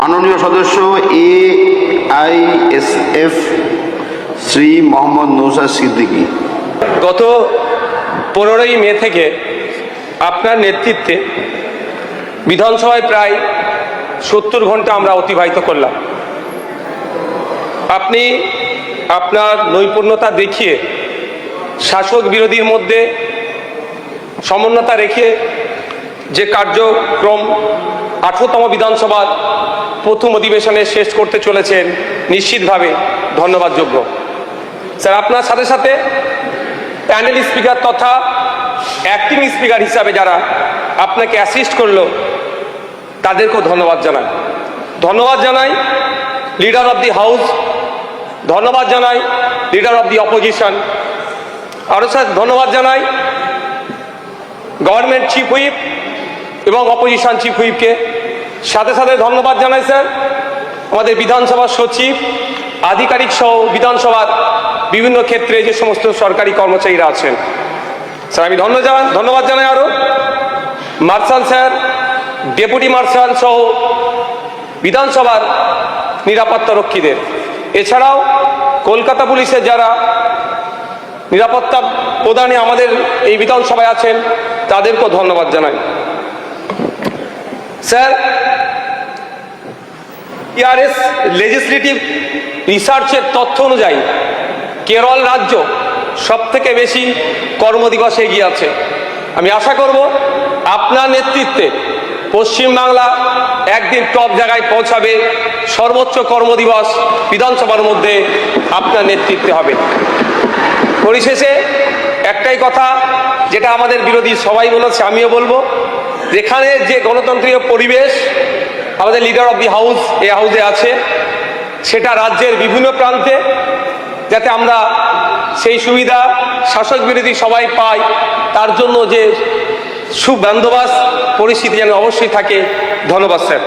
মাননীয় সদস্য AISF শ্রী মোহাম্মদ নৌসাদ সিদ্দিকী। গত 15ই মে থেকে আপনার নেতৃত্বে বিধানসভায় প্রায় 70 ঘন্টা আমরা অতিবাহিত করলাম। আপনি আপনার নৈপুণ্যতা দেখিয়ে শাসক বিরোধীর মধ্যে সমন্বয়তা রেখে যে কার্যক্রম 18তম বিধানসভার প্রথম অধিবেশনে শেষ করতে চলেছেন, নিশ্চিতভাবে ধন্যবাদযোগ্য। স্যার, আপনার সাথে সাথে প্যানেল স্পিকার তথা অ্যাক্টিং স্পিকার হিসাবে যারা আপনাকে অ্যাসিস্ট করলো তাদেরকেও ধন্যবাদ জানাই। ধন্যবাদ জানাই লিডার অফ দি হাউস, ধন্যবাদ জানাই লিডার অফ দি অপোজিশন, আরও স্যার ধন্যবাদ জানাই গভর্নমেন্ট চিফ হুইপ এবং অপোজিশন চিফ হুইপকে। সাথে সাথে ধন্যবাদ জানাই স্যার আমাদের বিধানসভার সচিব, আধিকারিক সহ বিধানসভার বিভিন্ন ক্ষেত্রে যে সমস্ত সরকারি কর্মচারীরা আছেন। স্যার, আমি ধন্যবাদ জানাই আরও মার্শাল স্যার, ডেপুটি মার্শাল সহ বিধানসভার নিরাপত্তা রক্ষীদের। এছাড়াও কলকাতা পুলিশের যারা নিরাপত্তা প্রদানে আমাদের এই বিধানসভায় আছেন তাদেরকেও ধন্যবাদ জানাই। স্যার, টিআরএস লেজিসলেটিভ রিসার্চের তথ্য অনুযায়ী কেরল রাজ্য সবথেকে বেশি কর্মদিবসে এগিয়ে আছে। আমি আশা করব আপনার নেতৃত্বে পশ্চিমবাংলা একদিন টপ জায়গায় পৌঁছাবে। সর্বোচ্চ কর্মদিবস বিধানসভার মধ্যে আপনার নেতৃত্বে হবে। পরিশেষে একটাই কথা, যেটা আমাদের বিরোধী সবাই বলেছে, আমিও বলবো, যেখানে যে গণতন্ত্রীয় পরিবেশ আমাদের লিডার অফ দি হাউস এই হাউসে আছে, সেটা রাজ্যের বিভিন্ন প্রান্তে যাতে আমরা সেই সুবিধা শাসক বিরোধী সবাই পাই, তার জন্য যে সুবন্দোবস্ত পরিস্থিতি যেন অবশ্যই থাকে। ধন্যবাদ স্যার।